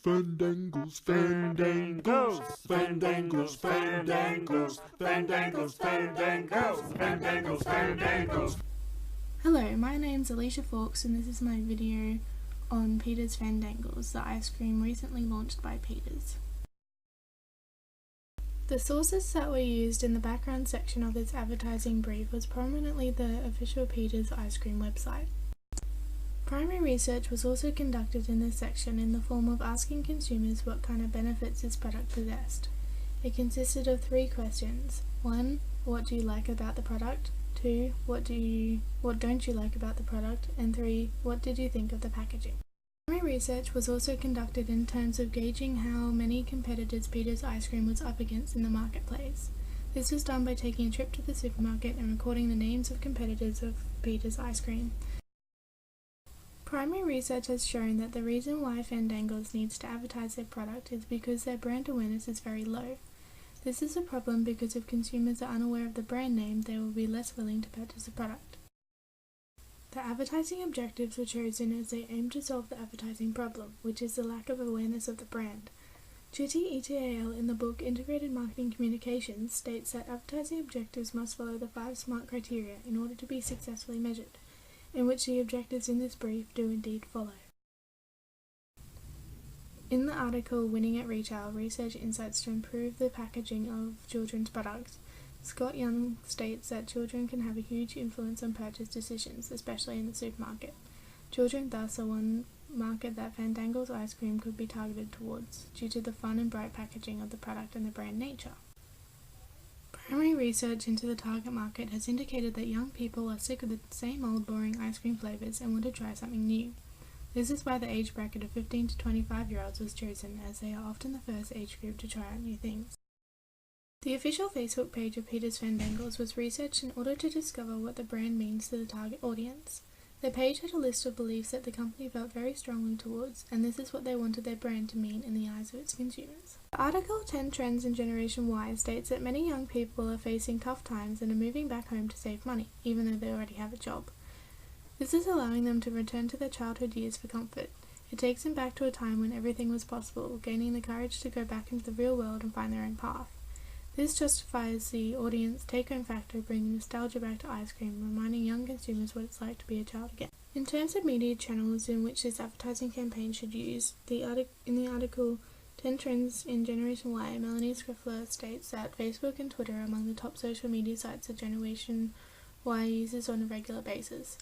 Fandangles, fandangles, fandangles, fandangles, fandangles, fandangles, fandangles, fandangles. Hello, my name's Alicia Fawkes and this is my video on Peter's Fandangles, the ice cream recently launched by Peters. The sources that were used in the background section of this advertising brief was prominently the official Peters ice cream website. Primary research was also conducted in this section in the form of asking consumers what kind of benefits this product possessed. It consisted of 3 questions. 1. What do you like about the product? 2. What don't you like about the product? And 3. What did you think of the packaging? Primary research was also conducted in terms of gauging how many competitors Peters ice cream was up against in the marketplace. This was done by taking a trip to the supermarket and recording the names of competitors of Peters ice cream. Primary research has shown that the reason why Fandangles needs to advertise their product is because their brand awareness is very low. This is a problem because if consumers are unaware of the brand name, they will be less willing to purchase the product. The advertising objectives were chosen as they aim to solve the advertising problem, which is the lack of awareness of the brand. Chitti et.al. in the book Integrated Marketing Communications states that advertising objectives must follow the 5 SMART criteria in order to be successfully measured, in which the objectives in this brief do indeed follow. In the article Winning at Retail, Research Insights to Improve the Packaging of Children's Products, Scott Young states that children can have a huge influence on purchase decisions, especially in the supermarket. Children thus are one market that Fandangles ice cream could be targeted towards, due to the fun and bright packaging of the product and the brand nature. Primary research into the target market has indicated that young people are sick of the same old boring ice cream flavours and want to try something new. This is why the age bracket of 15 to 25-year-olds was chosen, as they are often the first age group to try out new things. The official Facebook page of Peters Fandangles was researched in order to discover what the brand means to the target audience. The page had a list of beliefs that the company felt very strongly towards, and this is what they wanted their brand to mean in the eyes of its consumers. The article 10 Trends in Generation Y states that many young people are facing tough times and are moving back home to save money, even though they already have a job. This is allowing them to return to their childhood years for comfort. It takes them back to a time when everything was possible, gaining the courage to go back into the real world and find their own path. This justifies the audience take-home factor, bringing nostalgia back to ice cream, reminding young consumers what it's like to be a child again. In terms of media channels in which this advertising campaign should use, in the article 10 Trends in Generation Y, Melanie Scriffler states that Facebook and Twitter are among the top social media sites that Generation Y uses on a regular basis.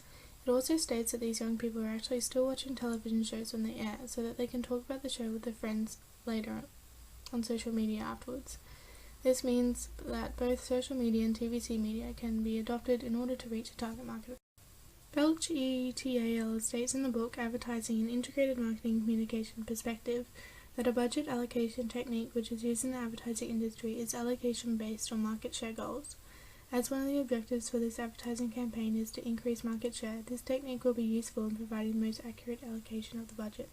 It also states that these young people are actually still watching television shows when they air, so that they can talk about the show with their friends later on social media afterwards. This means that both social media and TVC media can be adopted in order to reach a target market. Belch et.al. states in the book Advertising an Integrated Marketing Communication Perspective that a budget allocation technique which is used in the advertising industry is allocation based on market share goals. As one of the objectives for this advertising campaign is to increase market share, this technique will be useful in providing the most accurate allocation of the budget.